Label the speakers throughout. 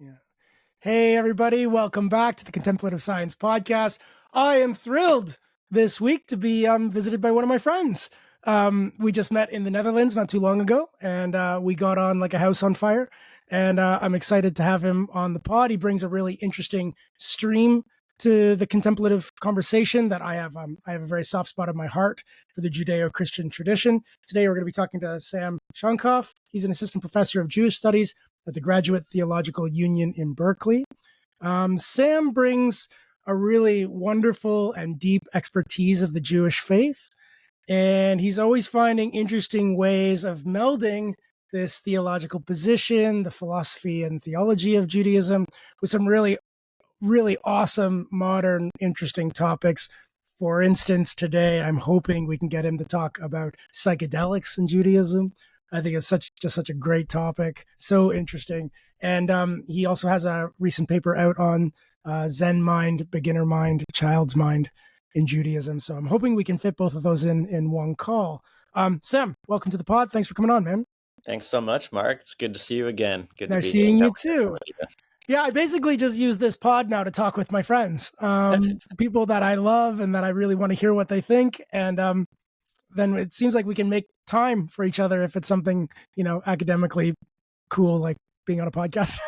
Speaker 1: Yeah. Hey, everybody. Welcome back to the Contemplative Science Podcast. I am thrilled this week to be visited by one of my friends. We just met in the Netherlands not too long ago, and we got on like a house on fire. And I'm excited to have him on the pod. He brings a really interesting stream to the contemplative conversation that I have. I have a very soft spot in my heart for the Judeo-Christian tradition. Today, we're going to be talking to Sam Shon-koff. He's an assistant professor of Jewish studies at the Graduate Theological Union in Berkeley. Sam brings a really wonderful and deep expertise of the Jewish faith, and he's always finding interesting ways of melding this theological position, the philosophy and theology of Judaism, with some really, really awesome, modern, interesting topics. For instance, today I'm hoping we can get him to talk about psychedelics in Judaism. I think it's such a great topic, so interesting. And he also has a recent paper out on Zen mind, beginner mind, child's mind in Judaism. So I'm hoping we can fit both of those in one call. Sam, welcome to the pod. Thanks for coming on, man.
Speaker 2: Thanks so much, Mark. It's good to see you again. Good
Speaker 1: nice seeing you too. Yeah, I basically just use this pod now to talk with my friends, people that I love and that I really want to hear what they think. And then it seems like we can make time for each other if it's something, academically cool, like being on a podcast.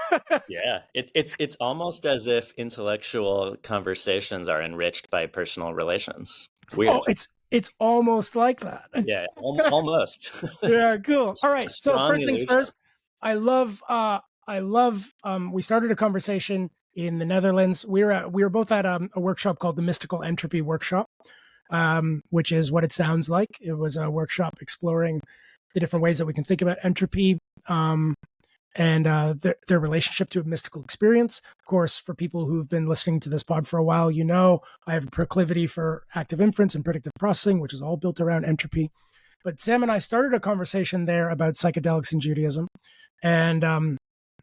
Speaker 2: Yeah, it's almost as if intellectual conversations are enriched by personal relations. It's weird.
Speaker 1: Oh, it's almost like that.
Speaker 2: Yeah, almost.
Speaker 1: Yeah, cool. All right. So first things first, I love. We started a conversation in the Netherlands. We were both at a workshop called the Mystical Entropy Workshop. Which is what it sounds like. It was a workshop exploring the different ways that we can think about entropy and their relationship to a mystical experience. Of course, for people who've been listening to this pod for a while, I have a proclivity for active inference and predictive processing, which is all built around entropy. But Sam and I started a conversation there about psychedelics in Judaism. And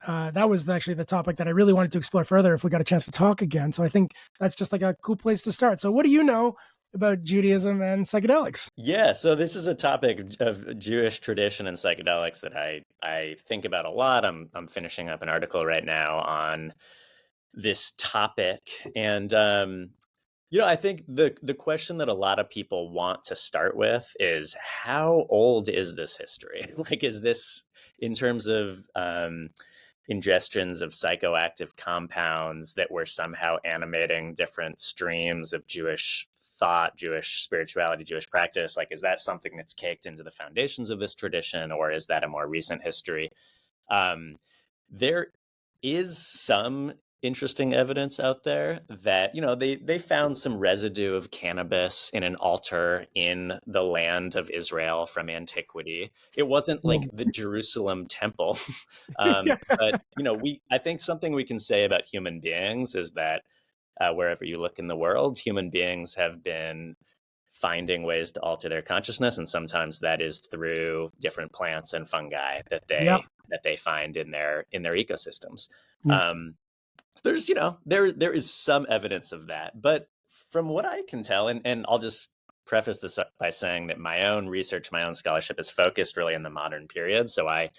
Speaker 1: that was actually the topic that I really wanted to explore further if we got a chance to talk again. So I think that's just like a cool place to start. So what do you know about Judaism and psychedelics?
Speaker 2: Yeah, so this is a topic of Jewish tradition and psychedelics that I think about a lot. I'm finishing up an article right now on this topic, and I think the question that a lot of people want to start with is, how old is this history? Like, is this in terms of ingestions of psychoactive compounds that were somehow animating different streams of Jewish thought, Jewish spirituality, Jewish practice? Like, is that something that's caked into the foundations of this tradition, or is that a more recent history? There is some interesting evidence out there that, they found some residue of cannabis in an altar in the land of Israel from antiquity. It wasn't like the Jerusalem temple. But, I think something we can say about human beings is that wherever you look in the world, human beings have been finding ways to alter their consciousness, and sometimes that is through different plants and fungi that they find in their ecosystems. So there's there is some evidence of that, but from what I can tell, and I'll just preface this by saying that my own research, my own scholarship is focused really in the modern period. So I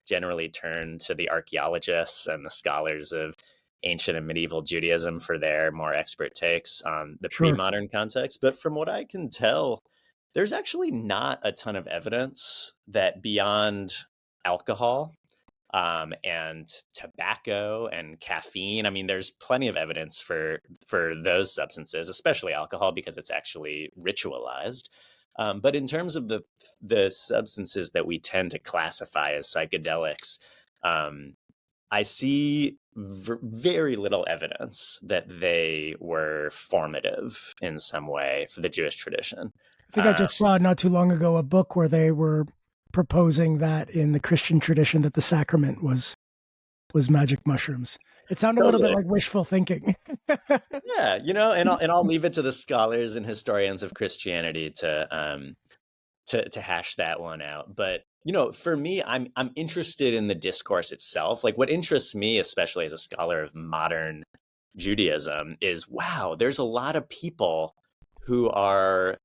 Speaker 2: generally turn to the archaeologists and the scholars of ancient and medieval Judaism for their more expert takes on the pre-modern context. But from what I can tell, there's actually not a ton of evidence that beyond alcohol and tobacco and caffeine, I mean, there's plenty of evidence for those substances, especially alcohol, because it's actually ritualized. But in terms of the substances that we tend to classify as psychedelics, I see very little evidence that they were formative in some way for the Jewish tradition.
Speaker 1: I think I just saw not too long ago a book where they were proposing that in the Christian tradition that the sacrament was magic mushrooms. It sounded a little bit like wishful thinking.
Speaker 2: Yeah, and I'll leave it to the scholars and historians of Christianity to hash that one out. But for me, I'm interested in the discourse itself. Like, what interests me, especially as a scholar of modern Judaism, is, wow, there's a lot of people who are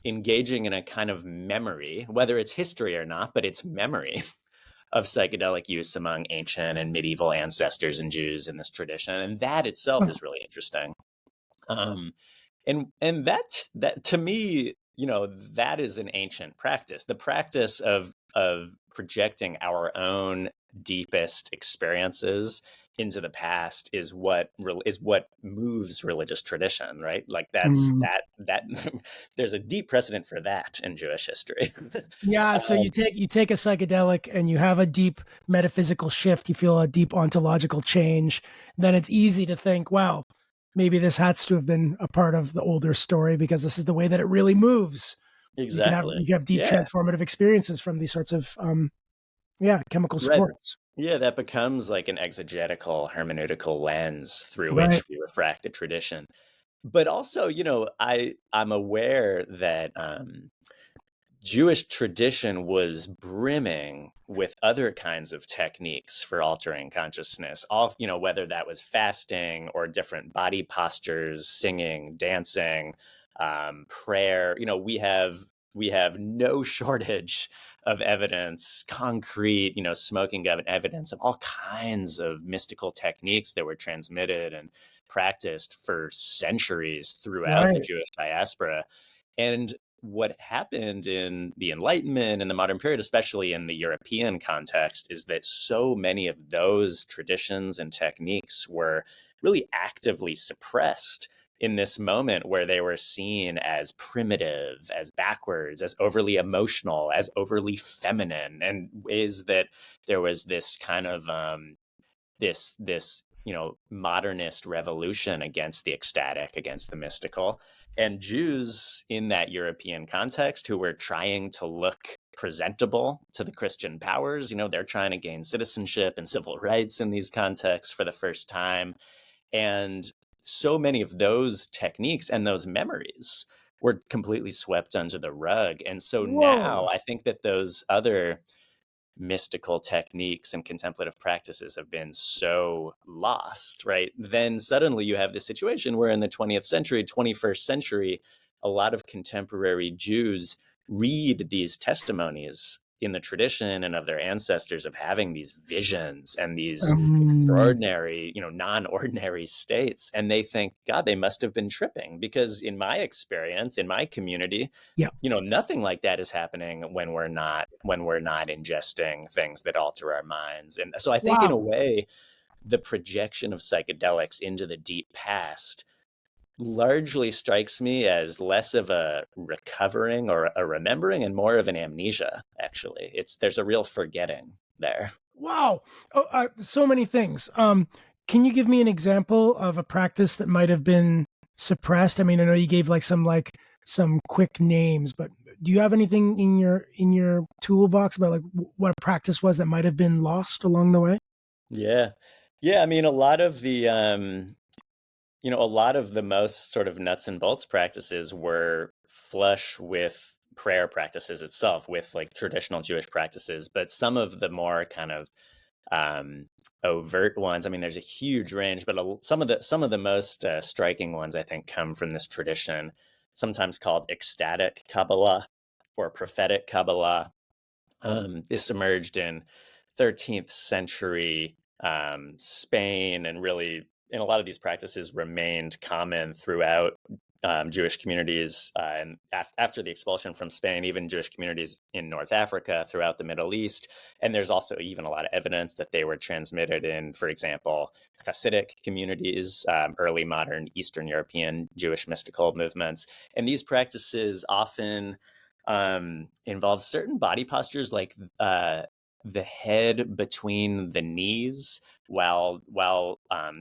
Speaker 2: engaging in a kind of memory, whether it's history or not, but it's memory of psychedelic use among ancient and medieval ancestors and Jews in this tradition, and that itself is really interesting. And that to me, that is an ancient practice. The practice of projecting our own deepest experiences into the past is what moves religious tradition, right? Like
Speaker 1: Mm.
Speaker 2: that there's a deep precedent for that in Jewish history.
Speaker 1: Yeah, so
Speaker 2: Um,
Speaker 1: you take a psychedelic and you have a deep metaphysical shift, you feel a deep ontological change, then it's easy to think, wow, maybe this has to have been a part of the older story because this is the way that it really moves. You
Speaker 2: exactly.
Speaker 1: can have deep
Speaker 2: Yeah.
Speaker 1: transformative experiences from these sorts of chemical
Speaker 2: Right.
Speaker 1: supports.
Speaker 2: Yeah, that becomes like an exegetical hermeneutical lens through
Speaker 1: Right.
Speaker 2: which we refract the tradition. But also, I'm aware that Jewish tradition was brimming with other kinds of techniques for altering consciousness. All, whether that was fasting or different body postures, singing, dancing, prayer. We have no shortage of evidence, concrete, smoking evidence of all kinds of mystical techniques that were transmitted and practiced for centuries throughout the
Speaker 1: Right.
Speaker 2: Jewish diaspora. And what happened in the Enlightenment and the modern period, especially in the European context, is that so many of those traditions and techniques were really actively suppressed in this moment where they were seen as primitive, as backwards, as overly emotional, as overly feminine, and ways that there was this kind of this modernist revolution against the ecstatic, against the mystical. And Jews in that European context who were trying to look presentable to the Christian powers, they're trying to gain citizenship and civil rights in these contexts for the first time. And so many of those techniques and those memories were completely swept under the rug. And so now
Speaker 1: Whoa.
Speaker 2: I think that those other mystical techniques and contemplative practices have been so lost, right? Then suddenly you have this situation where in the 20th century, 21st century, a lot of contemporary Jews read these testimonies in the tradition and of their ancestors of having these visions and these
Speaker 1: Um,
Speaker 2: extraordinary, non-ordinary states. And they think, God, they must have been tripping, because in my experience, in my community,
Speaker 1: yeah.
Speaker 2: nothing like that is happening when we're not ingesting things that alter our minds. And so I think in a
Speaker 1: Wow.
Speaker 2: way, the projection of psychedelics into the deep past largely strikes me as less of a recovering or a remembering and more of an amnesia. Actually, there's a real forgetting there.
Speaker 1: Wow. Oh, so many things. Can you give me an example of a practice that might have been suppressed? I mean, I know you gave some quick names, but do you have anything in your toolbox about what a practice was that might have been lost along the way?
Speaker 2: Yeah. Yeah, I mean, a lot of the most sort of nuts and bolts practices were flush with prayer practices itself, with like traditional Jewish practices. But some of the more kind of um, overt ones, I mean, there's a huge range, but some of the most striking ones, I think, come from this tradition, sometimes called ecstatic Kabbalah or prophetic Kabbalah. This emerged in 13th century Spain, and really, in a lot of these practices, remained common throughout Jewish communities. And after the expulsion from Spain, even Jewish communities in North Africa, throughout the Middle East. And there's also even a lot of evidence that they were transmitted in, for example, Hasidic communities, early modern Eastern European Jewish mystical movements. And these practices often involve certain body postures, like the head between the knees, while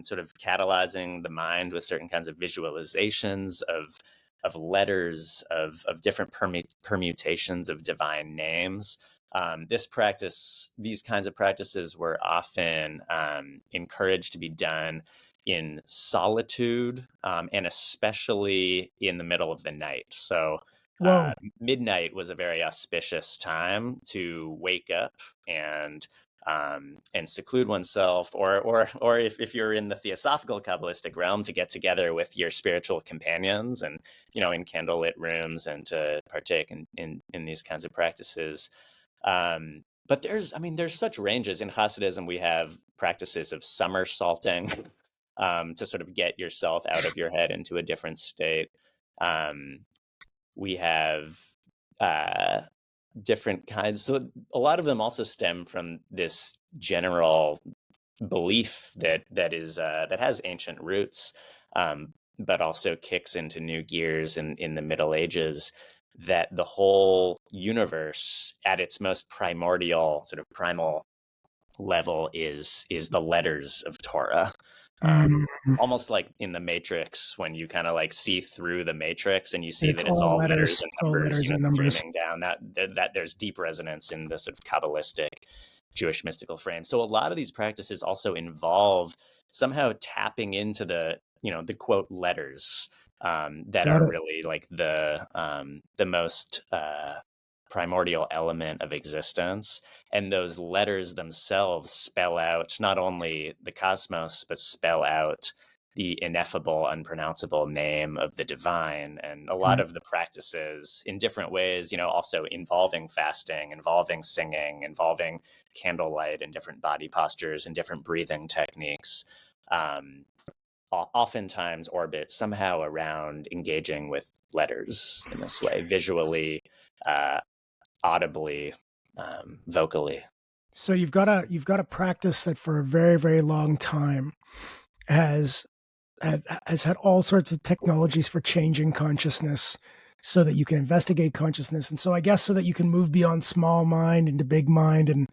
Speaker 2: sort of catalyzing the mind with certain kinds of visualizations of letters, of different permutations of divine names. These kinds of practices were often encouraged to be done in solitude, and especially in the middle of the night. So
Speaker 1: Whoa.
Speaker 2: midnight was a very auspicious time to wake up and seclude oneself, or if you're in the theosophical Kabbalistic realm, to get together with your spiritual companions, and in candlelit rooms, and to partake in these kinds of practices. but there's such ranges. In Hasidism, we have practices of somersaulting to sort of get yourself out of your head into a different state. Um, we have uh, different kinds. So a lot of them also stem from this general belief that has ancient roots, but also kicks into new gears in the Middle Ages. That the whole universe, at its most primordial, sort of primal level, is the letters of Torah.
Speaker 1: Mm.
Speaker 2: Almost like in the Matrix, when you kind of like see through the Matrix and you see
Speaker 1: It's
Speaker 2: that it's
Speaker 1: all
Speaker 2: all
Speaker 1: letters.
Speaker 2: letters and
Speaker 1: It's all
Speaker 2: numbers,
Speaker 1: letters and numbers.
Speaker 2: streaming down. That there's deep resonance in the sort of Kabbalistic Jewish mystical frame. So a lot of these practices also involve somehow tapping into the quote letters that
Speaker 1: Got
Speaker 2: are
Speaker 1: it.
Speaker 2: really like the most primordial element of existence. And those letters themselves spell out not only the cosmos, but spell out the ineffable, unpronounceable name of the divine. And a lot
Speaker 1: Right.
Speaker 2: of the practices in different ways, also involving fasting, involving singing, involving candlelight and different body postures and different breathing techniques, oftentimes orbit somehow around engaging with letters in this way, visually, audibly, vocally.
Speaker 1: So you've got a practice that for a very, very long time has had all sorts of technologies for changing consciousness so that you can investigate consciousness. And so I guess so that you can move beyond small mind into big mind and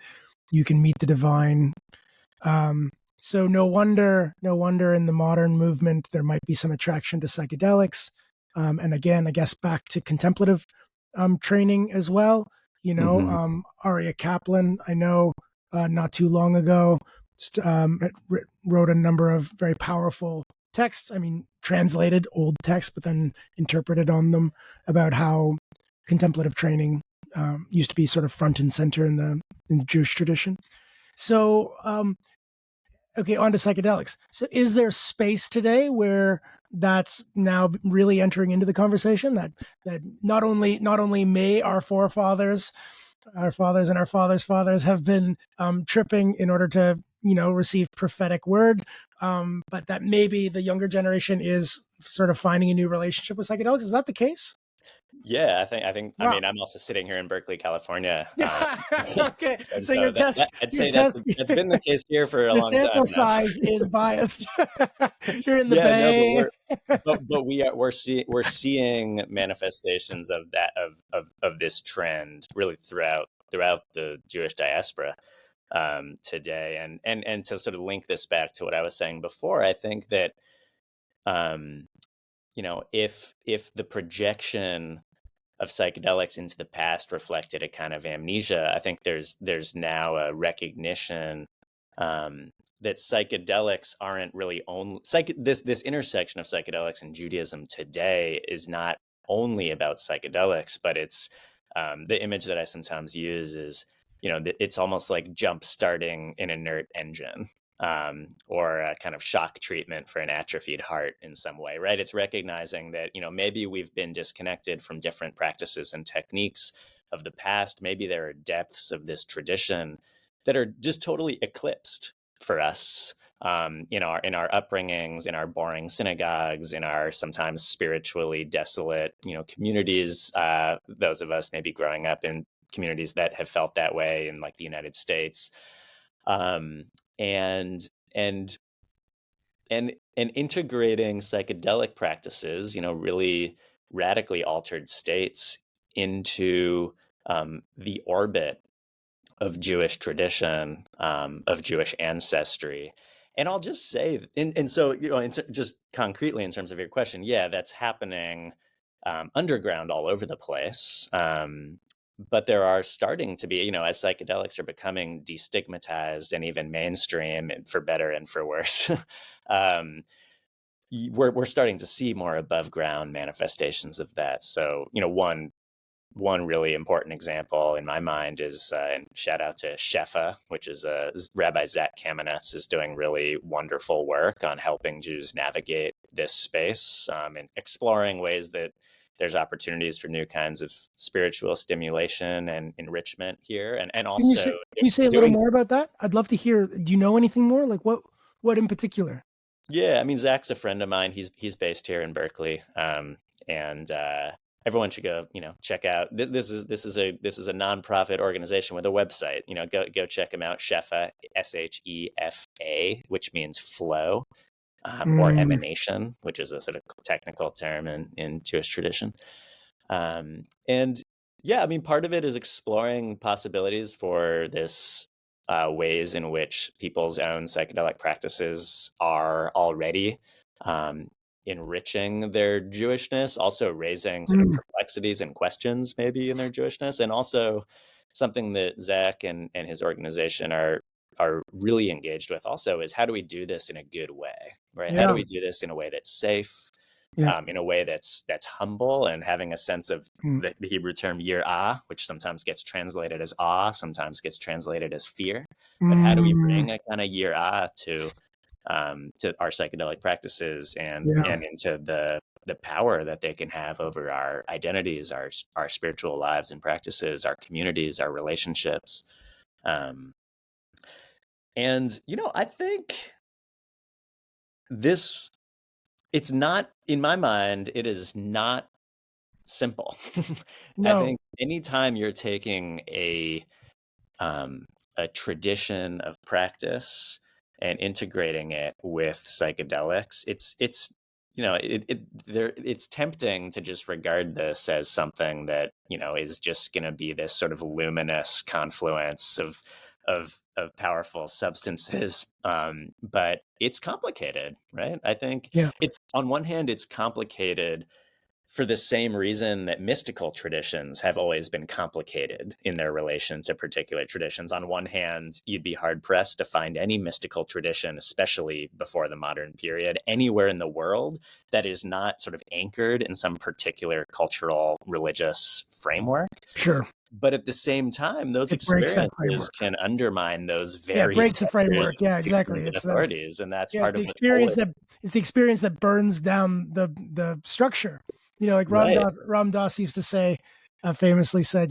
Speaker 1: you can meet the divine. So no wonder in the modern movement, there might be some attraction to psychedelics. And again, I guess back to contemplative training as well. Aria Kaplan, I know not too long ago, wrote a number of very powerful texts. I mean, translated old texts, but then interpreted on them about how contemplative training used to be sort of front and center in the Jewish tradition. So, okay, on to psychedelics. So, is there space today where that's now really entering into the conversation? That not only may our forefathers, our fathers, and our fathers' fathers have been tripping in order to receive prophetic word, but that maybe the younger generation is sort of finding a new relationship with psychedelics. Is that the case?
Speaker 2: Yeah, I think. I
Speaker 1: Wow.
Speaker 2: mean, I'm also sitting here in Berkeley, California.
Speaker 1: Yeah. Okay.
Speaker 2: And
Speaker 1: So
Speaker 2: so I'd say that's been the case here for a
Speaker 1: your
Speaker 2: long time
Speaker 1: sample
Speaker 2: now.
Speaker 1: size is biased. You're in the
Speaker 2: Yeah, no,
Speaker 1: Bay.
Speaker 2: but we're seeing manifestations of that of this trend really throughout the Jewish diaspora today. And to sort of link this back to what I was saying before, I think that if the projection of psychedelics into the past reflected a kind of amnesia, I think there's now a recognition that psychedelics aren't really only this intersection of psychedelics and Judaism today is not only about psychedelics, but it's the image that I sometimes use is it's almost like jump starting an inert engine. Or a kind of shock treatment for an atrophied heart in some way, right? It's recognizing that, maybe we've been disconnected from different practices and techniques of the past. Maybe there are depths of this tradition that are just totally eclipsed for us in our upbringings, in our boring synagogues, in our sometimes spiritually desolate, communities. Those of us maybe growing up in communities that have felt that way in like the United States. And integrating psychedelic practices, really radically altered states into the orbit of Jewish tradition, of Jewish ancestry. And I'll just say, and so, just concretely in terms of your question, yeah, that's happening underground all over the place. But there are starting to be, as psychedelics are becoming destigmatized and even mainstream, and for better and for worse, we're starting to see more above ground manifestations of that. So, one really important example in my mind is, and shout out to Shefa, which is Rabbi Zach Kamenetz is doing really wonderful work on helping Jews navigate this space and exploring ways that there's opportunities for new kinds of spiritual stimulation and enrichment here, and
Speaker 1: Can you
Speaker 2: also
Speaker 1: say can you say a little
Speaker 2: doing.
Speaker 1: more about that? I'd love to hear. Do you know anything more? Like what in particular?
Speaker 2: Yeah, I mean, Zach's a friend of mine. He's based here in Berkeley, and everyone should go, check out. This is a nonprofit organization with a website. Go check him out. Shefa, SHEFA, which means flow, or
Speaker 1: Mm,
Speaker 2: emanation, which is a sort of technical term in Jewish tradition. And yeah, I mean, part of it is exploring possibilities for this, ways in which people's own psychedelic practices are already, um, enriching their Jewishness, also raising sort of
Speaker 1: mm,
Speaker 2: perplexities and questions maybe in their Jewishness, and also something that Zach and his organization are really engaged with also is, how do we do this in a good way, right? How do
Speaker 1: yeah,
Speaker 2: we do this in a way that's safe,
Speaker 1: yeah.
Speaker 2: in a way that's humble, and having a sense of
Speaker 1: Mm,
Speaker 2: the Hebrew term yirah, which sometimes gets translated as awe, sometimes gets translated as fear. But how do we
Speaker 1: mm,
Speaker 2: bring a kind of yirah to our psychedelic practices,
Speaker 1: yeah.
Speaker 2: and into the power that they can have over our identities, our spiritual lives and practices, our communities, our relationships. Um, and I think this it's not, in my mind, it is not simple. I
Speaker 1: No.
Speaker 2: think anytime you're taking um, a tradition of practice and integrating it with psychedelics, it's it's tempting to just regard this as something that is just going to be this sort of luminous confluence of powerful substances. But it's complicated, right? I think
Speaker 1: Yeah.
Speaker 2: it's, on one hand, it's complicated for the same reason that mystical traditions have always been complicated in their relation to particular traditions. On one hand, you'd be hard pressed to find any mystical tradition, especially before the modern period, anywhere in the world that is not sort of anchored in some particular cultural religious framework.
Speaker 1: Sure.
Speaker 2: But at the same time, those
Speaker 1: It breaks that
Speaker 2: experiences
Speaker 1: framework.
Speaker 2: can undermine those
Speaker 1: Yeah, it
Speaker 2: very
Speaker 1: breaks the
Speaker 2: structures
Speaker 1: framework.
Speaker 2: of
Speaker 1: Yeah, exactly.
Speaker 2: institutions and authorities, and that's
Speaker 1: Yeah, it's
Speaker 2: part
Speaker 1: the
Speaker 2: of what's holy.
Speaker 1: experience that burns down the structure. Like
Speaker 2: Right.
Speaker 1: Ram Dass used to say, famously said,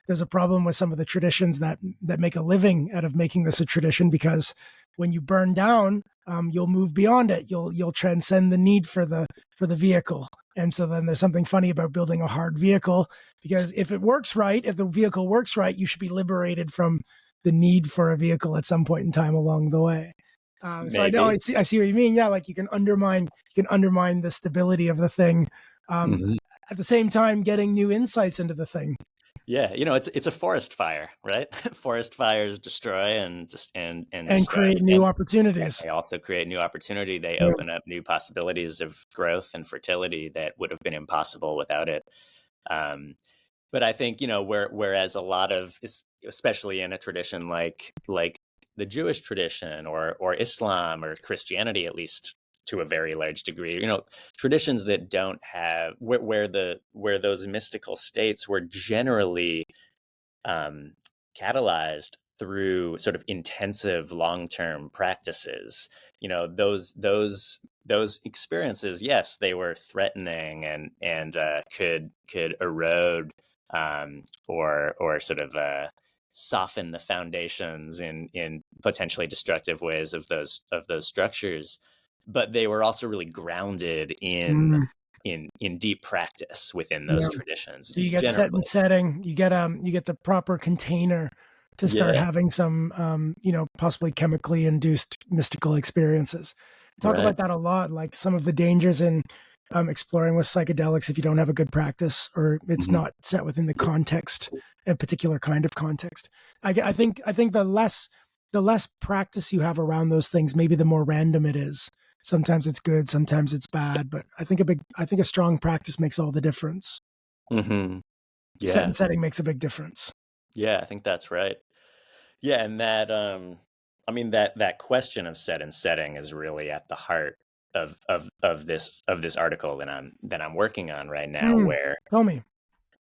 Speaker 1: there's a problem with some of the traditions that make a living out of making this a tradition, because when you burn down, you'll move beyond it. You'll transcend the need for the vehicle. And so then there's something funny about building a hard vehicle, because if the vehicle works right, you should be liberated from the need for a vehicle at some point in time along the way. So I know
Speaker 2: Maybe.
Speaker 1: I see what you mean. Yeah, like you can undermine the stability of the thing, um,
Speaker 2: Mhm.
Speaker 1: at the same time getting new insights into the thing
Speaker 2: Yeah, it's a forest fire, right? Forest fires destroy and
Speaker 1: and
Speaker 2: destroy,
Speaker 1: create new
Speaker 2: and
Speaker 1: opportunities.
Speaker 2: they also create new opportunity. They
Speaker 1: Yeah.
Speaker 2: open up new possibilities of growth and fertility that would have been impossible without it. Um, but I think, whereas a lot of, especially in a tradition like the Jewish tradition, or Islam or Christianity, at least to a very large degree, traditions that don't have, where those mystical states were generally, um, catalyzed through sort of intensive long-term practices. Those experiences, yes, they were threatening, and could erode, or sort of soften the foundations in potentially destructive ways of those structures. But they were also really grounded in
Speaker 1: Mm,
Speaker 2: in deep practice within those
Speaker 1: yeah.
Speaker 2: traditions,
Speaker 1: So you get set and
Speaker 2: generally.
Speaker 1: setting. You get the proper container to start
Speaker 2: Yeah,
Speaker 1: having some, possibly chemically induced mystical experiences. Talk
Speaker 2: right.
Speaker 1: about that a lot, like some of the dangers in exploring with psychedelics if you don't have a good practice, or it's
Speaker 2: Mhm.
Speaker 1: not set within the context, a particular kind of context. I think the less practice you have around those things, maybe the more random it is. Sometimes it's good, sometimes it's bad, but I think a strong practice makes all the difference.
Speaker 2: Mhm.
Speaker 1: Set
Speaker 2: Yeah.
Speaker 1: and setting makes a big difference.
Speaker 2: Yeah, I think that's right. Yeah, and that, I mean, that question of set and setting is really at the heart of this article that I'm working on right now,
Speaker 1: Mm,
Speaker 2: where,
Speaker 1: tell me.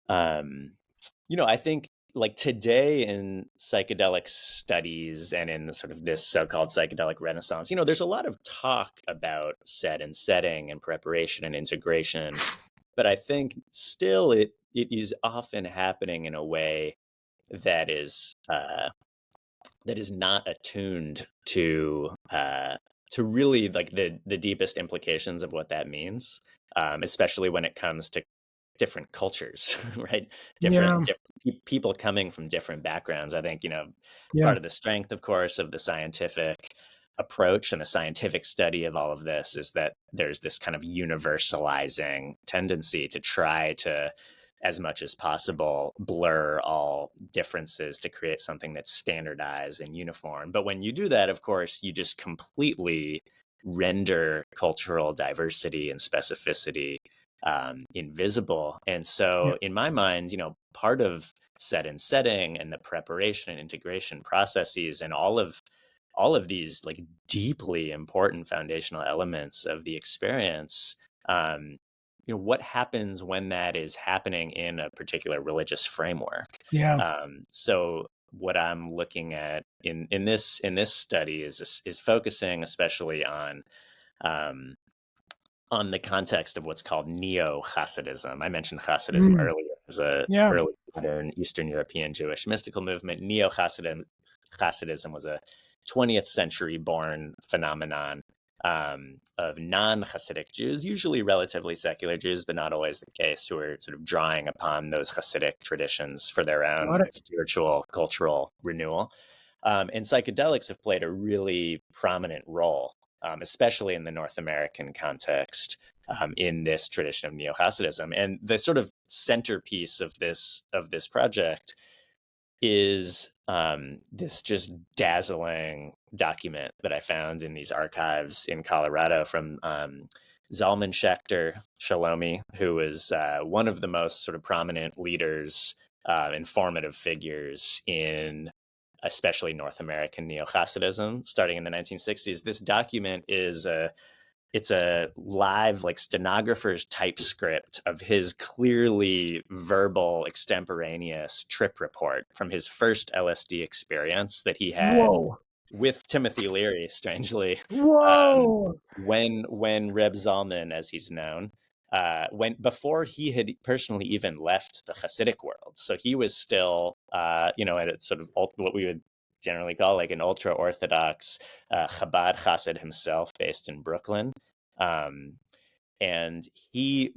Speaker 2: um, I think, like, today in psychedelic studies and in the sort of this so-called psychedelic renaissance, there's a lot of talk about set and setting and preparation and integration. but I think still it is often happening in a way that is not attuned to really like the deepest implications of what that means, especially when it comes to different cultures, right?
Speaker 1: Yeah.
Speaker 2: People coming from different backgrounds. I think,
Speaker 1: Yeah.
Speaker 2: part of the strength, of course, of the scientific approach and the scientific study of all of this is that there's this kind of universalizing tendency to try to, as much as possible, blur all differences to create something that's standardized and uniform. But when you do that, of course, you just completely render cultural diversity and specificity invisible. And
Speaker 1: Yeah.
Speaker 2: so, in my mind, part of set and setting and the preparation and integration processes and all of these like deeply important foundational elements of the experience, um, what happens when that is happening in a particular religious framework.
Speaker 1: Yeah.
Speaker 2: So what I'm looking at in this study is focusing especially um, on the context of what's called neo-Hasidism. I mentioned Hasidism
Speaker 1: Mm.
Speaker 2: earlier as a
Speaker 1: Yeah.
Speaker 2: early modern Eastern European Jewish mystical movement. Hasidism was a 20th century born phenomenon of non-Hasidic Jews, usually relatively secular Jews, but not always the case, who are sort of drawing upon those Hasidic traditions for their
Speaker 1: Got
Speaker 2: own
Speaker 1: it.
Speaker 2: spiritual, cultural renewal. And psychedelics have played a really prominent role, especially in the North American context, in this tradition of neo-Hasidism. And the sort of centerpiece of this project is this just dazzling document that I found in these archives in Colorado from Zalman Schachter Shalomi, who is one of the most sort of prominent leaders, informative figures in especially North American neo-Hasidism starting in the 1960s. This document it's a live like stenographer's typescript of his clearly verbal extemporaneous trip report from his first LSD experience that he had
Speaker 1: Whoa.
Speaker 2: with Timothy Leary, strangely,
Speaker 1: Whoa.
Speaker 2: when Reb Zalman, as he's known, when before he had personally even left the Hasidic world. So he was still, at a sort of what we would generally call like an ultra orthodox Chabad Hasid himself, based in Brooklyn. Um, and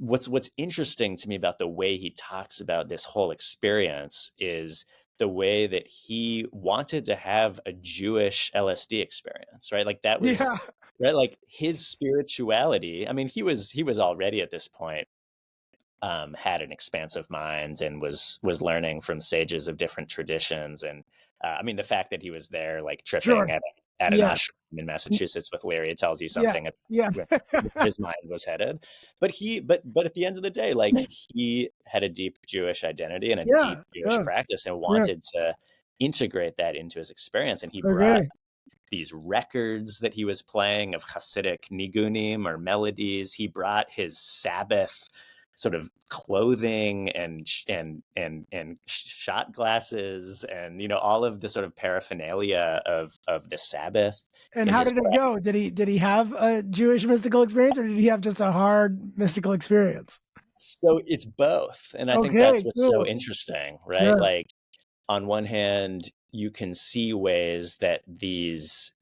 Speaker 2: what's interesting to me about the way he talks about this whole experience is the way that he wanted to have a Jewish LSD experience, right? Like that was
Speaker 1: Yeah.
Speaker 2: right, like his spirituality. I mean, he was already at this point had an expansive mind and was learning from sages of different traditions. And I mean, the fact that he was there, like tripping
Speaker 1: Sure.
Speaker 2: at an
Speaker 1: Yeah.
Speaker 2: ashram in Massachusetts with Larry, it tells you
Speaker 1: Yeah.
Speaker 2: something about
Speaker 1: Yeah.
Speaker 2: where his mind was headed. But at the end of the day, like he had a deep Jewish identity and a deep
Speaker 1: Yeah.
Speaker 2: Jewish
Speaker 1: Yeah.
Speaker 2: practice and
Speaker 1: Yeah.
Speaker 2: wanted to integrate that into his experience. And he brought
Speaker 1: Okay.
Speaker 2: these records that he was playing of Hasidic nigunim or melodies. He brought his Sabbath sort of clothing and shot glasses and all of the sort of paraphernalia of the Sabbath
Speaker 1: And
Speaker 2: in
Speaker 1: how
Speaker 2: his
Speaker 1: did it go? Did he have a Jewish mystical experience, or did he have just a hard mystical experience?
Speaker 2: So it's both, and I think that's
Speaker 1: Okay,
Speaker 2: what's so
Speaker 1: cool.
Speaker 2: interesting, right?
Speaker 1: Yeah.
Speaker 2: Like on one hand, you can see ways that these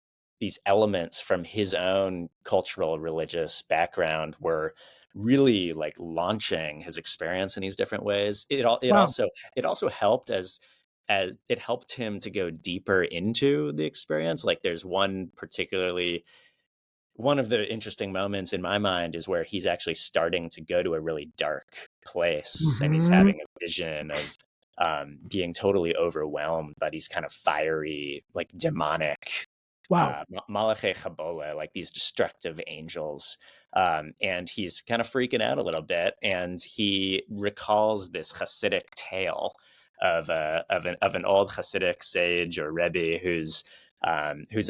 Speaker 2: elements from his own cultural religious background were really like launching his experience in these different ways.
Speaker 1: Wow.
Speaker 2: It also helped as it helped him to go deeper into the experience. Like there's one of the interesting moments in my mind is where he's actually starting to go to a really dark place and he's
Speaker 1: Hmm.
Speaker 2: having a vision of being totally overwhelmed by these kind of fiery, like demonic
Speaker 1: Wow.
Speaker 2: Malachei Chabola, like these destructive angels. And he's kind of freaking out a little bit. And he recalls this Hasidic tale of an old Hasidic sage or Rebbe who's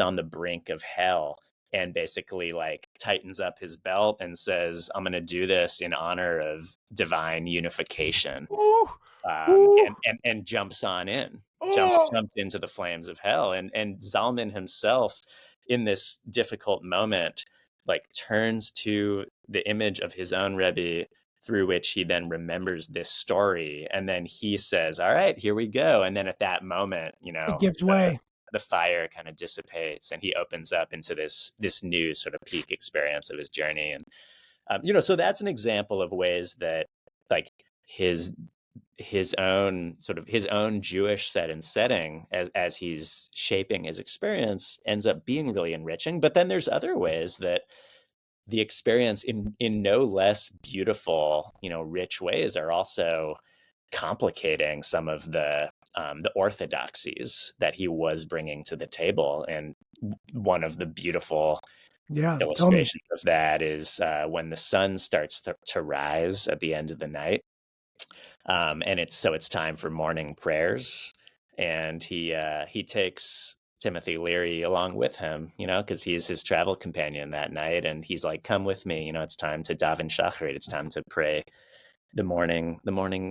Speaker 2: on the brink of hell and basically like tightens up his belt and says, I'm going to do this in honor of divine unification.
Speaker 1: Ooh. Ooh.
Speaker 2: And jumps on in,
Speaker 1: Oh.
Speaker 2: jumps into the flames of hell. And Zalman himself, in this difficult moment, like turns to the image of his own Rebbe through which he then remembers this story. And then he says, all right, here we go. And then at that moment,
Speaker 1: It gives way.
Speaker 2: the fire kind of dissipates and he opens up into this new sort of peak experience of his journey. And so that's an example of ways that like his own Jewish set and setting as he's shaping his experience ends up being really enriching. But then there's other ways that the experience in no less beautiful, rich ways are also complicating some of the orthodoxies that he was bringing to the table. And one of the beautiful illustrations of that is when the sun starts to rise at the end of the night. And it's time for morning prayers. And he takes Timothy Leary along with him, because he's his travel companion that night. And he's like, come with me, it's time to daven shacharit. It's time to pray the morning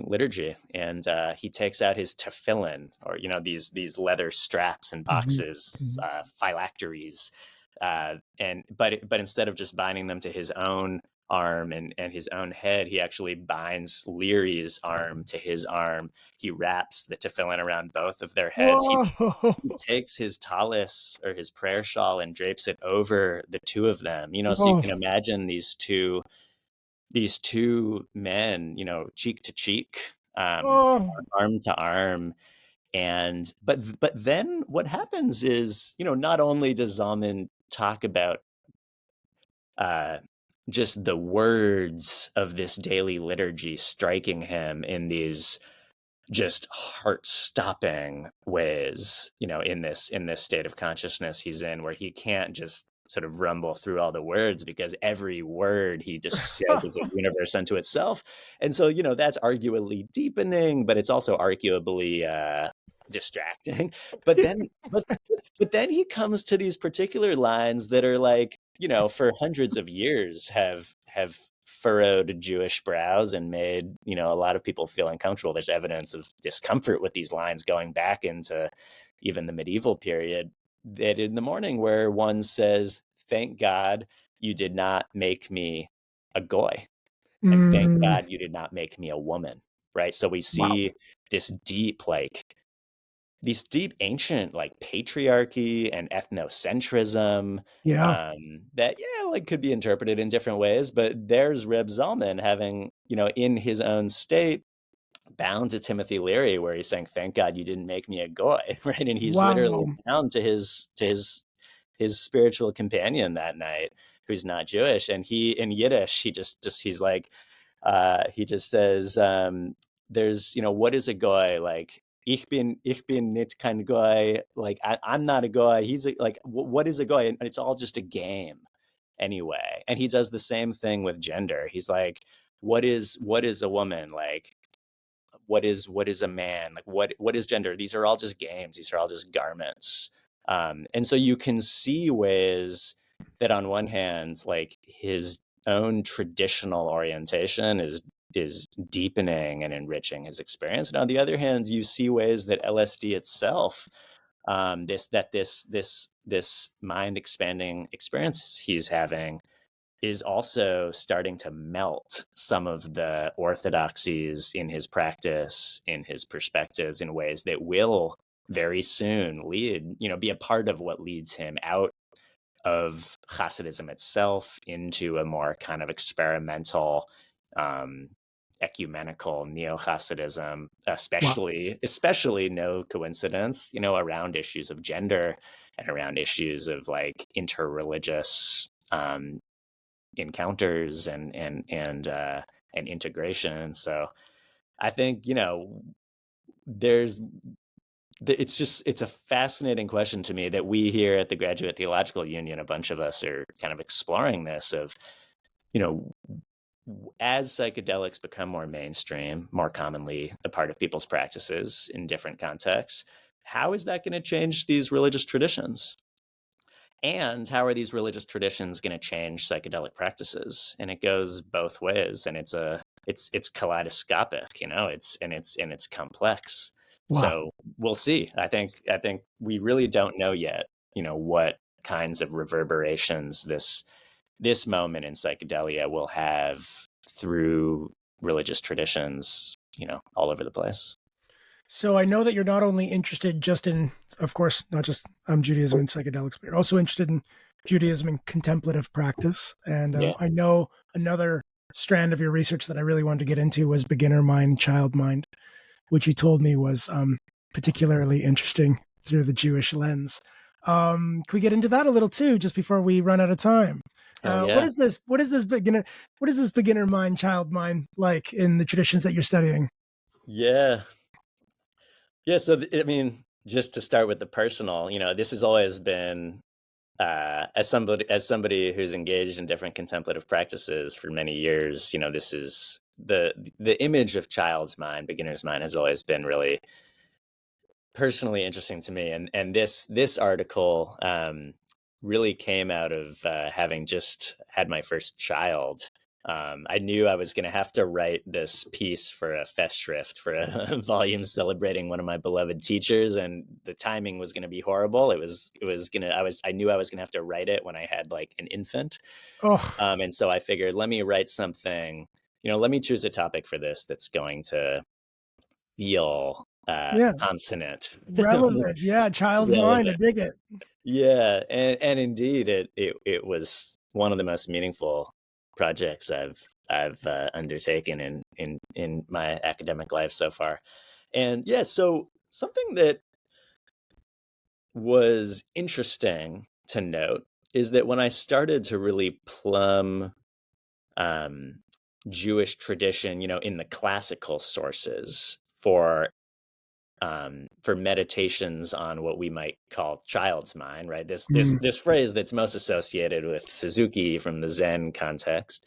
Speaker 2: liturgy. And he takes out his tefillin, or these leather straps and boxes, phylacteries, but instead of just binding them to his own arm and his own head, he actually binds Leary's arm to his arm. He wraps the tefillin around both of their heads. He takes his talis, or his prayer shawl, and drapes it over the two of them. So you can imagine these two men, cheek to cheek, arm to arm. And but then what happens is, not only does Zalman talk about just the words of this daily liturgy striking him in these just heart-stopping ways, in this state of consciousness he's in, where he can't just sort of rumble through all the words, because every word he just says is a universe unto itself. And so, that's arguably deepening, but it's also arguably distracting. But then he comes to these particular lines that are like, for hundreds of years have furrowed Jewish brows and made, a lot of people feel uncomfortable. There's evidence of discomfort with these lines going back into even the medieval period. That in the morning, where one says, thank God you did not make me a goy. And thank God you did not make me a woman. Right. So we see this deep ancient patriarchy and ethnocentrism that could be interpreted in different ways. But there's Reb Zalman having, in his own state, bound to Timothy Leary, where he's saying, thank God you didn't make me a goy, right? And he's literally bound to his spiritual companion that night, who's not Jewish. And he, in Yiddish, he's like, he just says, there's, what is a goy? Like, ich bin nicht kein goy. Like, I'm not a goy. He's like, what is a goy? And it's all just a game anyway. And he does the same thing with gender. He's like, what is a woman? Like, what is a man? Like, what is gender? These are all just games. These are all just garments. And so you can see ways that, on one hand, like, his own traditional orientation is deepening and enriching his experience. And on the other hand, you see ways that LSD itself, this mind expanding experience he's having, is also starting to melt some of the orthodoxies in his practice, in his perspectives, in ways that will very soon be a part of what leads him out of Hasidism itself into a more kind of experimental, ecumenical neo-Hasidism, especially, no coincidence, around issues of gender and around issues of interreligious encounters and integration. So I think, it's a fascinating question to me that we here at the Graduate Theological Union, a bunch of us are kind of exploring this of, as psychedelics become more mainstream, more commonly a part of people's practices in different contexts, how is that going to change these religious traditions? And how are these religious traditions going to change psychedelic practices? And it goes both ways, and it's kaleidoscopic, it's complex. So we'll see. I think we really don't know yet, what kinds of reverberations this moment in psychedelia will have through religious traditions, all over the place.
Speaker 1: So I know that you're not only interested just in, of course, not just Judaism and psychedelics, but you're also interested in Judaism and contemplative practice. And
Speaker 2: Yeah.
Speaker 1: I know another strand of your research that I really wanted to get into was beginner mind, child mind, which you told me was particularly interesting through the Jewish lens. Can we get into that a little too, just before we run out of time?
Speaker 2: Yeah.
Speaker 1: What is this beginner mind, child mind like in the traditions that you're studying?
Speaker 2: Yeah. Yeah. So, just to start with the personal, this has always been, as somebody who's engaged in different contemplative practices for many years, this is the image of child's mind, beginner's mind, has always been really personally interesting to me. And this article really came out of having just had my first child. I knew I was going to have to write this piece for a Festschrift, for a volume celebrating one of my beloved teachers, and the timing was going to be horrible. I knew I was going to have to write it when I had like an infant.
Speaker 1: Oh,
Speaker 2: And so I figured, let me write something, let me choose a topic for this that's going to feel
Speaker 1: yeah,
Speaker 2: consonant.
Speaker 1: relevant. Yeah, child's mind. I
Speaker 2: Relevant.
Speaker 1: dig it.
Speaker 2: Yeah, and indeed, it was one of the most meaningful projects I've undertaken in my academic life so far. And yeah, so something that was interesting to note is that when I started to really plumb um, Jewish tradition, in the classical sources for meditations on what we might call child's mind, right? This phrase that's most associated with Suzuki from the Zen context.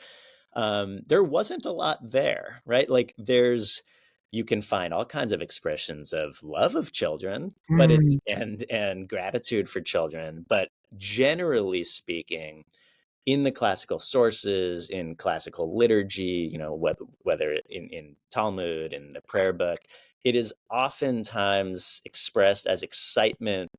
Speaker 2: There wasn't a lot there, right? Like you can find all kinds of expressions of love of children, but it's
Speaker 1: Mm,
Speaker 2: and gratitude for children, but generally speaking, in the classical sources, in classical liturgy, whether in Talmud, in the prayer book, it is oftentimes expressed as excitement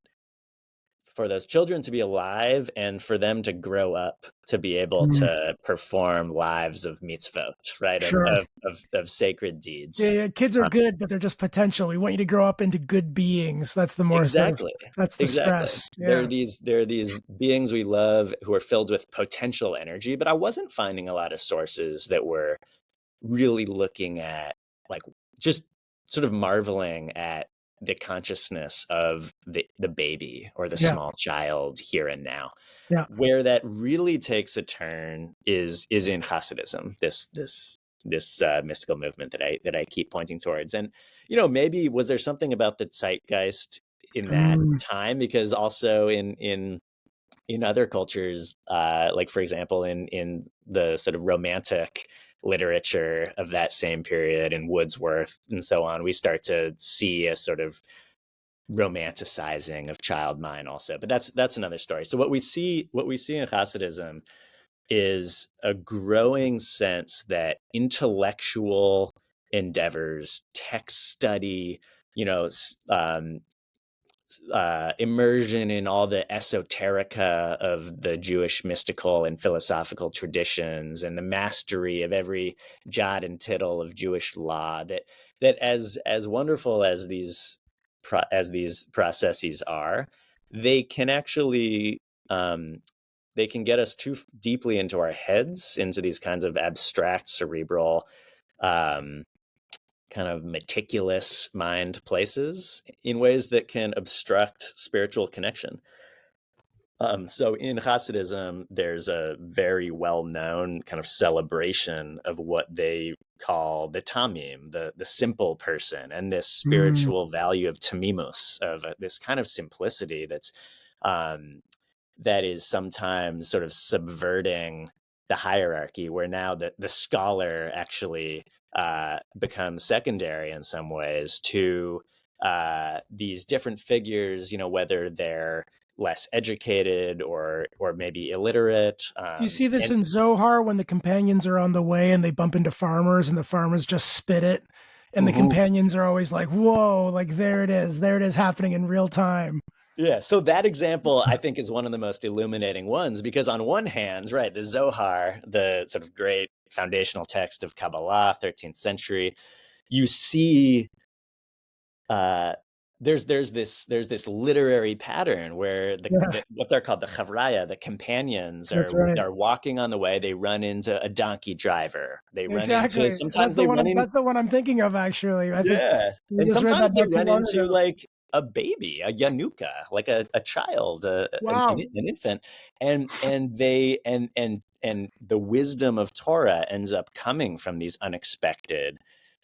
Speaker 2: for those children to be alive and for them to grow up to be able
Speaker 1: mm,
Speaker 2: to perform lives of mitzvot, right? Of
Speaker 1: sure.
Speaker 2: of of sacred
Speaker 1: Yeah,
Speaker 2: deeds.
Speaker 1: yeah, kids are good, but they're just potential. We want you to grow up into good beings. That's the more sort of
Speaker 2: Exactly.
Speaker 1: that's the
Speaker 2: Exactly.
Speaker 1: stress.
Speaker 2: There are
Speaker 1: Yeah.
Speaker 2: these beings we love who are filled with potential energy, but I wasn't finding a lot of sources that were really looking at, like, just sort of marveling at the consciousness of the baby or the
Speaker 1: Yeah.
Speaker 2: small child here and now.
Speaker 1: Yeah.
Speaker 2: Where that really takes a turn is in Hasidism, this mystical movement that I keep pointing towards. And maybe was there something about the zeitgeist in that
Speaker 1: Mm,
Speaker 2: time, because also in other cultures, like for example, in the sort of romantic literature of that same period, in Wordsworth and so on, we start to see a sort of romanticizing of child mind also. But that's another story. So what we see in Hasidism is a growing sense that intellectual endeavors, text study, you know, immersion in all the esoterica of the Jewish mystical and philosophical traditions, and the mastery of every jot and tittle of Jewish law. That as wonderful as these processes are, they can actually they can get us too deeply into our heads, into these kinds of abstract, cerebral, um, kind of meticulous mind places, in ways that can obstruct spiritual connection. So in Hasidism, there's a very well-known kind of celebration of what they call the tamim, the simple person, and this
Speaker 1: mm,
Speaker 2: spiritual value of tamimus, of this kind of simplicity um, that is sometimes sort of subverting the hierarchy, where now the scholar actually becomes secondary in some ways to these different figures, whether they're less educated or maybe illiterate.
Speaker 1: Do you see this
Speaker 2: And
Speaker 1: in Zohar when the companions are on the way and they bump into farmers and the farmers just spit it? And the
Speaker 2: Mhm.
Speaker 1: companions are always like, whoa, like there it is. There it is happening in real time.
Speaker 2: Yeah, so that example I think is one of the most illuminating ones, because on one hand, right, the Zohar, the sort of great foundational text of Kabbalah, 13th century, you see there's this literary pattern where
Speaker 1: Yeah,
Speaker 2: what they're called the chavraya, the companions,
Speaker 1: that's right.
Speaker 2: are walking on the way. They run into a donkey driver. They run into
Speaker 1: Exactly.
Speaker 2: sometimes they run in
Speaker 1: That's the one I'm thinking of, actually. I think
Speaker 2: yeah,
Speaker 1: we
Speaker 2: and
Speaker 1: just read that
Speaker 2: sometimes they
Speaker 1: not too
Speaker 2: run
Speaker 1: long
Speaker 2: into
Speaker 1: ago.
Speaker 2: like a baby, a yanuka, like a child,
Speaker 1: Wow.
Speaker 2: an infant, and the wisdom of Torah ends up coming from these unexpected,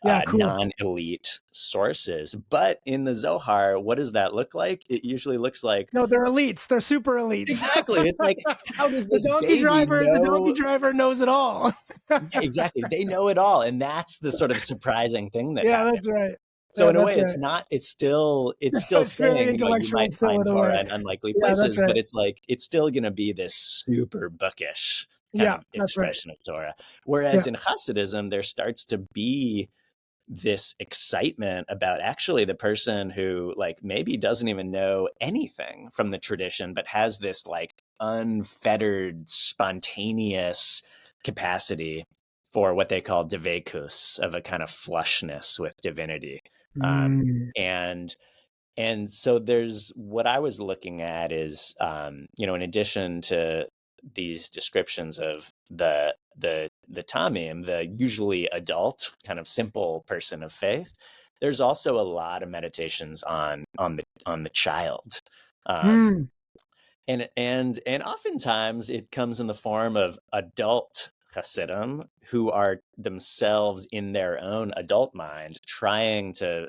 Speaker 1: Yeah, cool.
Speaker 2: non-elite sources. But in the Zohar, what does that look like? It usually looks like
Speaker 1: No, they're elites. They're super elites.
Speaker 2: exactly. It's like, how does this baby
Speaker 1: The donkey
Speaker 2: know?
Speaker 1: driver knows it all.
Speaker 2: Yeah, exactly. They know it all, and that's the sort of surprising thing that
Speaker 1: Yeah,
Speaker 2: happens.
Speaker 1: that's right.
Speaker 2: So
Speaker 1: Yeah,
Speaker 2: in a
Speaker 1: that's
Speaker 2: way,
Speaker 1: right.
Speaker 2: it's still
Speaker 1: It's very
Speaker 2: saying, you
Speaker 1: intellectual
Speaker 2: might
Speaker 1: still
Speaker 2: find
Speaker 1: in a way.
Speaker 2: Torah in unlikely
Speaker 1: Yeah, that's
Speaker 2: places, but
Speaker 1: right.
Speaker 2: it's like it's still going to be this super bookish kind
Speaker 1: Yeah,
Speaker 2: of
Speaker 1: that's right.
Speaker 2: expression of Torah. Whereas
Speaker 1: Yeah.
Speaker 2: in Hasidism, there starts to be this excitement about actually the person who like maybe doesn't even know anything from the tradition, but has this like unfettered, spontaneous capacity for what they call devekus, of a kind of flushness with divinity.
Speaker 1: Mm.
Speaker 2: And so there's what I was looking at is, in addition to these descriptions of the tamim, the usually adult, kind of simple person of faith, there's also a lot of meditations on the child. Um,
Speaker 1: Mm.
Speaker 2: and oftentimes it comes in the form of adult Hasidim who are themselves in their own adult mind trying to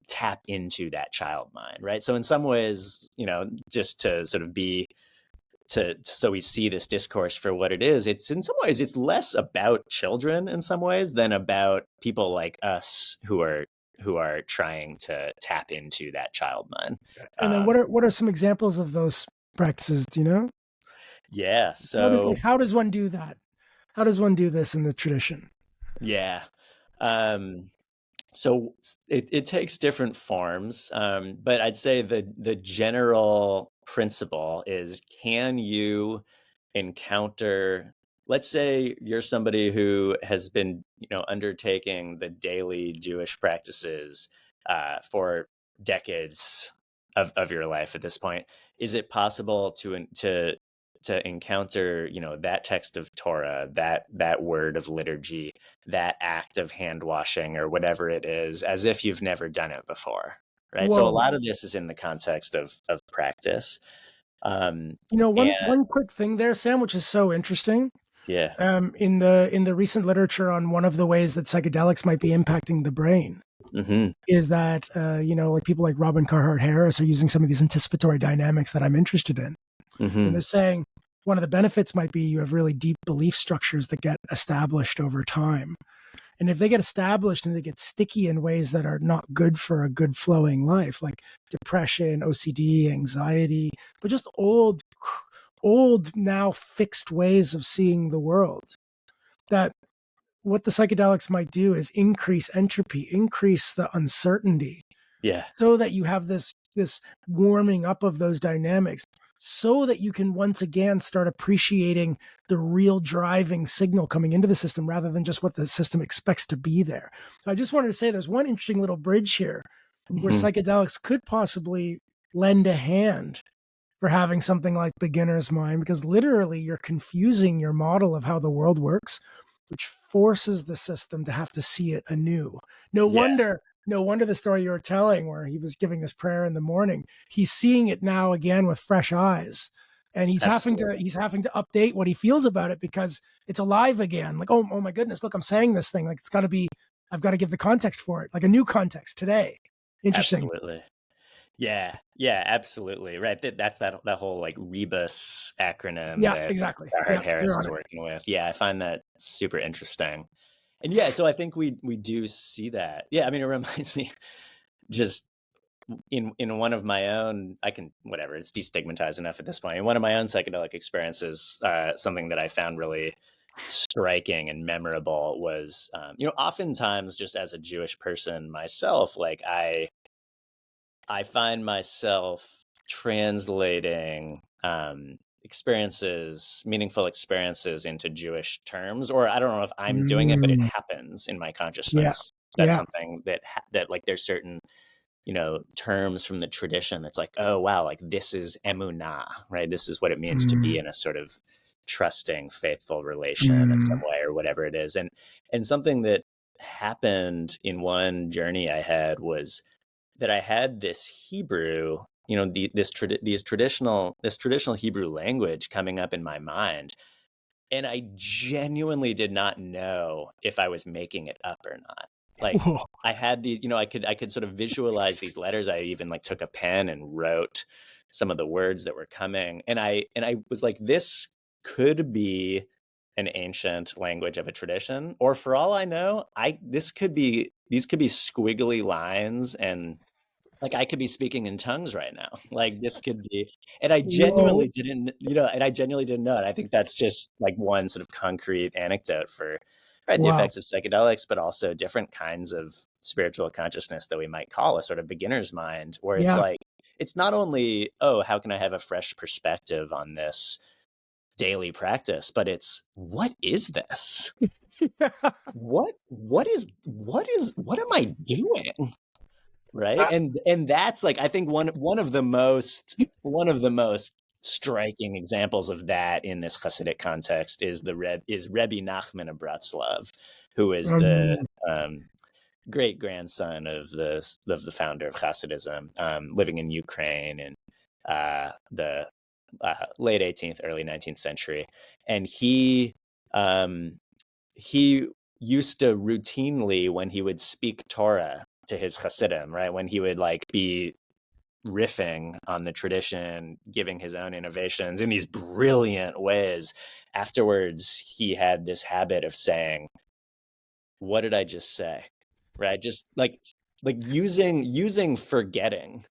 Speaker 2: tap into that child mind, right? So in some ways, just to sort of be so we see this discourse for what it is. It's in some ways it's less about children in some ways than about people like us who are trying to tap into that child mind.
Speaker 1: And then what are some examples of those practices? Do you know?
Speaker 2: Yeah. So
Speaker 1: How does one do that? How does one do this in the tradition?
Speaker 2: yeah. Um, So it takes different forms, but I'd say the general principle is: can you encounter? Let's say you're somebody who has been, undertaking the daily Jewish practices for decades of your life at this point. Is it possible to encounter, that text of Torah, that word of liturgy, that act of hand washing or whatever it is, as if you've never done it before, right? So a
Speaker 1: Whoa.
Speaker 2: lot of this is in the context of practice. And
Speaker 1: One quick thing there, Sam, which is so interesting.
Speaker 2: yeah.
Speaker 1: In the recent literature on one of the ways that psychedelics might be impacting the brain
Speaker 2: Hmm.
Speaker 1: is that like people like Robin Carhart Harris are using some of these anticipatory dynamics that I'm interested in, and
Speaker 2: Hmm.
Speaker 1: they're saying one of the benefits might be you have really deep belief structures that get established over time. And if they get established and they get sticky in ways that are not good for a good flowing life, like depression, OCD, anxiety, but just old, now fixed ways of seeing the world, that what the psychedelics might do is increase entropy, increase the uncertainty,
Speaker 2: Yeah.
Speaker 1: so that you have this warming up of those dynamics, so that you can once again start appreciating the real driving signal coming into the system rather than just what the system expects to be there. So I just wanted to say there's one interesting little bridge here where
Speaker 2: Hmm.
Speaker 1: psychedelics could possibly lend a hand for having something like beginner's mind, because literally you're confusing your model of how the world works, which forces the system to have to see it anew. No
Speaker 2: Yeah.
Speaker 1: wonder, no wonder the story you were telling where he was giving this prayer in the morning, he's seeing it now again with fresh eyes. And
Speaker 2: Absolutely.
Speaker 1: he's having to update what he feels about it because it's alive again. Like, oh my goodness, look, I'm saying this thing. Like, I've got to give the context for it, like a new context today. Interesting.
Speaker 2: Absolutely. Yeah, yeah, absolutely. Right. That's that whole like Rebus acronym
Speaker 1: Yeah,
Speaker 2: that
Speaker 1: exactly.
Speaker 2: Gerhard
Speaker 1: Yeah,
Speaker 2: Harris
Speaker 1: you're
Speaker 2: is
Speaker 1: on it.
Speaker 2: working with. Yeah, I find that super interesting. And yeah, so I think we do see that. Yeah, I mean, it reminds me just in one of my own, I can whatever, it's destigmatized enough at this point. In one of my own psychedelic experiences, something that I found really striking and memorable was, oftentimes just as a Jewish person myself, like I find myself translating experiences, meaningful experiences into Jewish terms, or I don't know if I'm doing it, but it happens in my
Speaker 1: Yeah.
Speaker 2: consciousness. That's
Speaker 1: Yeah.
Speaker 2: something that like there's certain, terms from the tradition that's like, oh wow, like this is emunah, right? This is what it means to be in a sort of trusting, faithful relation in some way, or whatever it is. And something that happened in one journey I had was that I had this Hebrew, this traditional Hebrew language coming up in my mind, and I genuinely did not know if I was making it up or not. Like
Speaker 1: Whoa.
Speaker 2: I had the, I could sort of visualize these letters. I even like took a pen and wrote some of the words that were coming, and I was like, this could be an ancient language of a tradition, or for all I know, these could be squiggly lines, and like I could be speaking in tongues right now. Like this could be, and I
Speaker 1: Whoa.
Speaker 2: genuinely didn't, and I genuinely didn't know it. I think that's just like one sort of concrete anecdote for, right, the
Speaker 1: Wow.
Speaker 2: effects of psychedelics, but also different kinds of spiritual consciousness that we might call a sort of beginner's mind, where it's
Speaker 1: Yeah.
Speaker 2: like, it's not only, oh, how can I have a fresh perspective on this daily practice, but it's, what is this? What am I doing? Right. And that's like, I think one of the most striking examples of that in this Hasidic context is Rebbe Nachman of Bratslav, who is the great grandson of the founder of Hasidism, living in Ukraine in the late 18th, early 19th century. And he used to routinely, when he would speak Torah to his Hasidim, right, when he would like be riffing on the tradition, giving his own innovations in these brilliant ways, afterwards he had this habit of saying, what did I just say? Right? Just like using forgetting,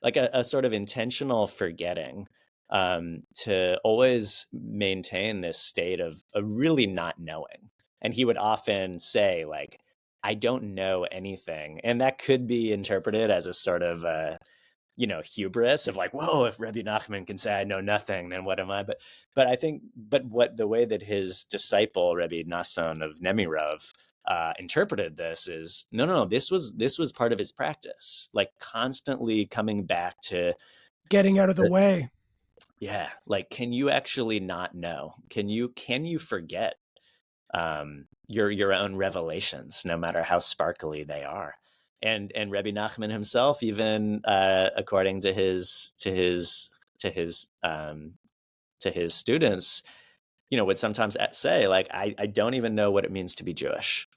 Speaker 2: like a sort of intentional forgetting, to always maintain this state of really not knowing. And he would often say, like, I don't know anything. And that could be interpreted as a sort of hubris of like, whoa, if Rebbe Nachman can say I know nothing, then what am I? But I think, what the way that his disciple Rebbe Nasson of Nemirov interpreted this is, no, this was part of his practice, like constantly coming back to
Speaker 1: Getting out of the way.
Speaker 2: yeah, like, can you actually not know? Can you forget your own revelations, no matter how sparkly they are? And Rebbe Nachman himself, even according to his students, would sometimes say, like, I don't even know what it means to be Jewish,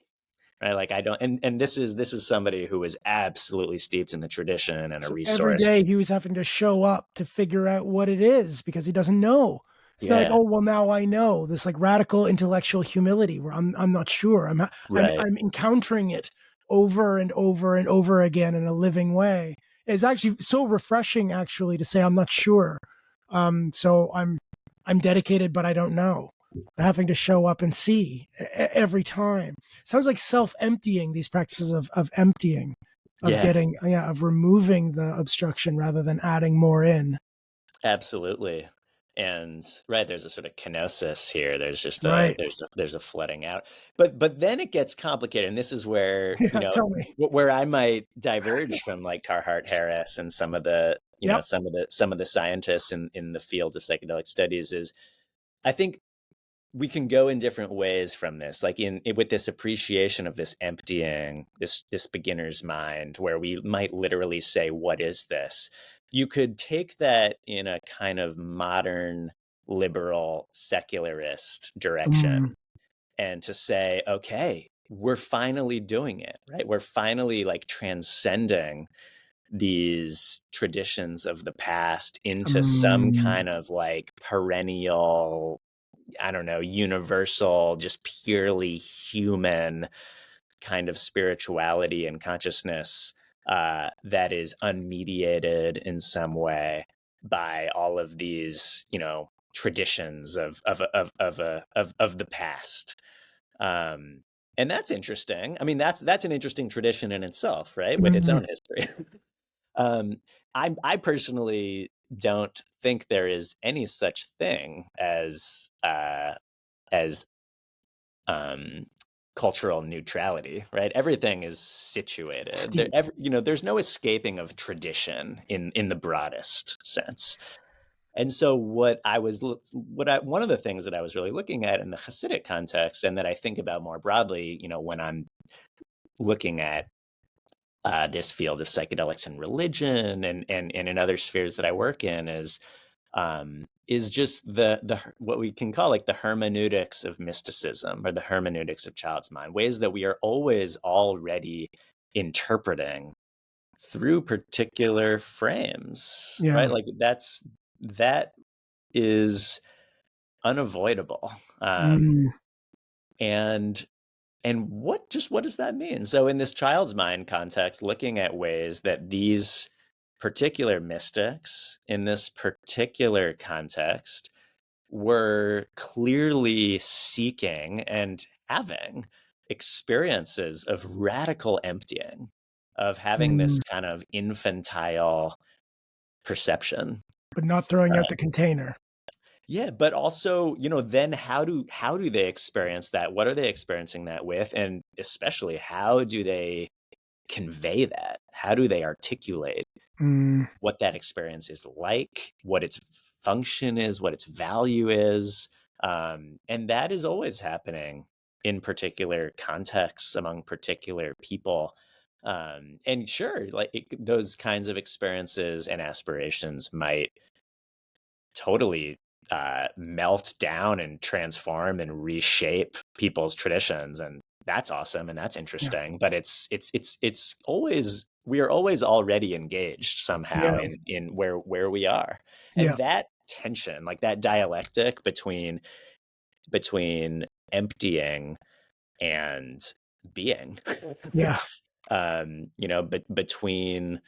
Speaker 2: right? Like I don't, and this is somebody who is absolutely steeped in the tradition and a
Speaker 1: So every
Speaker 2: resource.
Speaker 1: day he was having to show up to figure out what it is because he doesn't know. It's not like,
Speaker 2: Yeah,
Speaker 1: oh well, now I know. This like radical intellectual humility where I'm not sure.
Speaker 2: right.
Speaker 1: I'm encountering it over and over and over again in a living way. It's actually so refreshing, actually, to say I'm not sure. So I'm dedicated, but I don't know. Having to show up and see every time sounds like self-emptying. These practices of emptying, of
Speaker 2: Yeah,
Speaker 1: getting, of removing the obstruction rather than adding more in.
Speaker 2: absolutely. And right, there's a sort of kenosis here. There's just
Speaker 1: Right.
Speaker 2: there's a flooding out. But then it gets complicated, and this is where,
Speaker 1: Yeah. Tell me.
Speaker 2: where I might diverge from like Carhart Harris and some of the,
Speaker 1: Yep.
Speaker 2: some of the scientists in the field of psychedelic studies, is I think we can go in different ways from this, like with this appreciation of this emptying, this beginner's mind, where we might literally say, what is this? You could take that in a kind of modern liberal secularist
Speaker 1: Mm,
Speaker 2: direction, and to say, okay, we're finally doing it, right? We're finally like transcending these traditions of the past into some
Speaker 1: mm,
Speaker 2: kind of like perennial, I don't know, universal, just purely human kind of spirituality and consciousness, that is unmediated in some way by all of these, traditions of the past. Um, and that's interesting. I mean, that's an interesting tradition in itself, right, with its
Speaker 1: mm.
Speaker 2: own history. Um, I personally don't think there is any such thing as cultural neutrality, right? Everything is situated.
Speaker 1: Steep.
Speaker 2: There's no escaping of tradition in the broadest sense. And so one of the things that I was really looking at in the Hasidic context, and that I think about more broadly, when I'm looking at this field of psychedelics and religion and in other spheres that I work in, is just the what we can call like the hermeneutics of mysticism, or the hermeneutics of child's mind, ways that we are always already interpreting through particular frames,
Speaker 1: Yeah.
Speaker 2: right? Like that is unavoidable.
Speaker 1: Mm.
Speaker 2: And what does that mean? So in this child's mind context, looking at ways that these particular mystics in this particular context were clearly seeking and having experiences of radical emptying, of having this
Speaker 1: Mm.
Speaker 2: kind of infantile perception.
Speaker 1: But not throwing out the container.
Speaker 2: Yeah, but also, then how do they experience that? What are they experiencing that with? And especially, how do they convey that? How do they articulate
Speaker 1: Mm.
Speaker 2: what that experience is like, what its function is, what its value is? And that is always happening in particular contexts among particular people. And sure, those kinds of experiences and aspirations might totally melt down and transform and reshape people's traditions, and that's awesome and that's interesting. But it's always, we are always already engaged somehow
Speaker 1: Yeah.
Speaker 2: in where we are,
Speaker 1: Yeah.
Speaker 2: and that tension, like that dialectic between emptying and being,
Speaker 1: Yeah.
Speaker 2: but between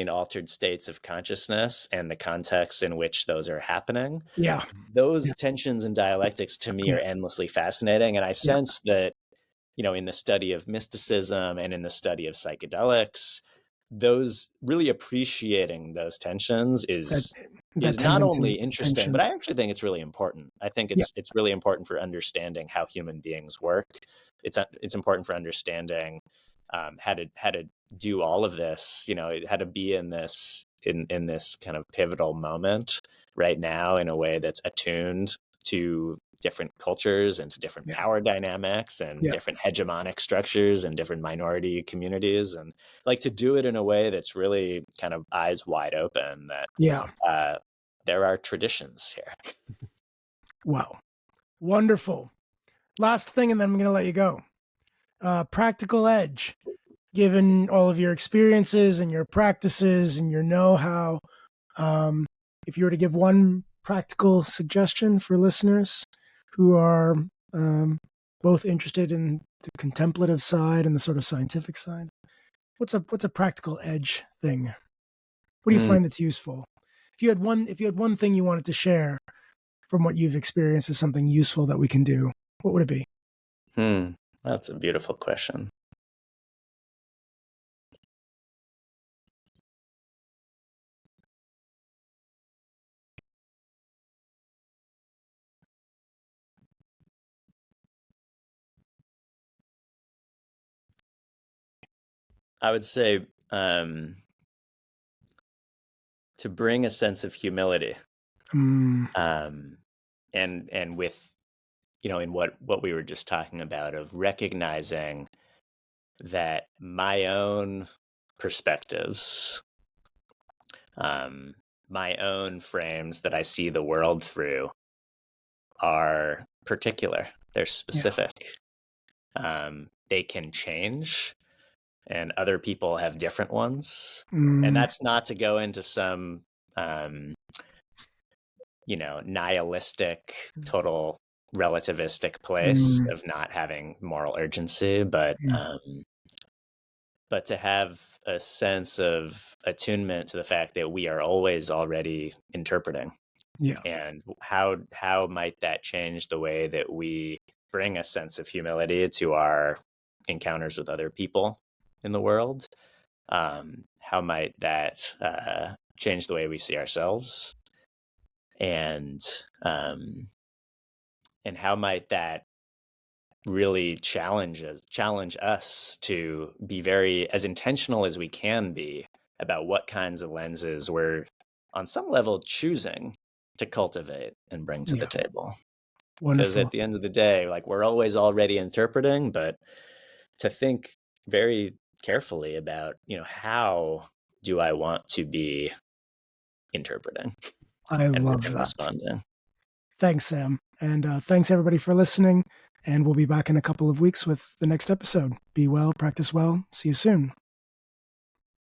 Speaker 2: altered states of consciousness and the context in which those are happening.
Speaker 1: Yeah.
Speaker 2: Those tensions and dialectics to me
Speaker 1: Yeah.
Speaker 2: are endlessly fascinating. And I
Speaker 1: Yeah.
Speaker 2: sense that, in the study of mysticism and in the study of psychedelics, those really appreciating those tensions is
Speaker 1: That
Speaker 2: not
Speaker 1: tendency,
Speaker 2: only interesting,
Speaker 1: tension.
Speaker 2: but I actually think it's really important. I think
Speaker 1: Yeah.
Speaker 2: it's really important for understanding how human beings work. It's important for understanding how to do all of this, how to be in this kind of pivotal moment right now in a way that's attuned to different cultures and to different power dynamics and different hegemonic structures and different minority communities, and like to do it in a way that's really kind of eyes wide open that there are traditions here.
Speaker 1: Wow. Wonderful. Last thing, and then I'm going to let you go. Practical edge, given all of your experiences and your practices and your know-how. If you were to give one practical suggestion for listeners who are both interested in the contemplative side and the sort of scientific side, what's a practical edge thing? What do you find that's useful? If you had one thing you wanted to share from what you've experienced as something useful that we can do, what would it be?
Speaker 2: That's a beautiful question. I would say to bring a sense of humility, and with in what we were just talking about, of recognizing that my own perspectives, my own frames that I see the world through are particular. They're specific. They can change, and other people have different ones. And that's not to go into some, nihilistic, total relativistic place of not having moral urgency, but to have a sense of attunement to the fact that we are always already interpreting.
Speaker 1: Yeah.
Speaker 2: And how might that change the way that we bring a sense of humility to our encounters with other people in the world? how might that change the way we see ourselves, and how might that really challenge us to be very as intentional as we can be about what kinds of lenses we're on some level choosing to cultivate and bring to the table. Because
Speaker 1: Wonderful.
Speaker 2: at the end of the day, like, we're always already interpreting, but to think very carefully about, how do I want to be interpreting
Speaker 1: I
Speaker 2: and
Speaker 1: love that.
Speaker 2: responding.
Speaker 1: Thanks, Sam. And thanks, everybody, for listening. And we'll be back in a couple of weeks with the next episode. Be well, practice well. See you soon.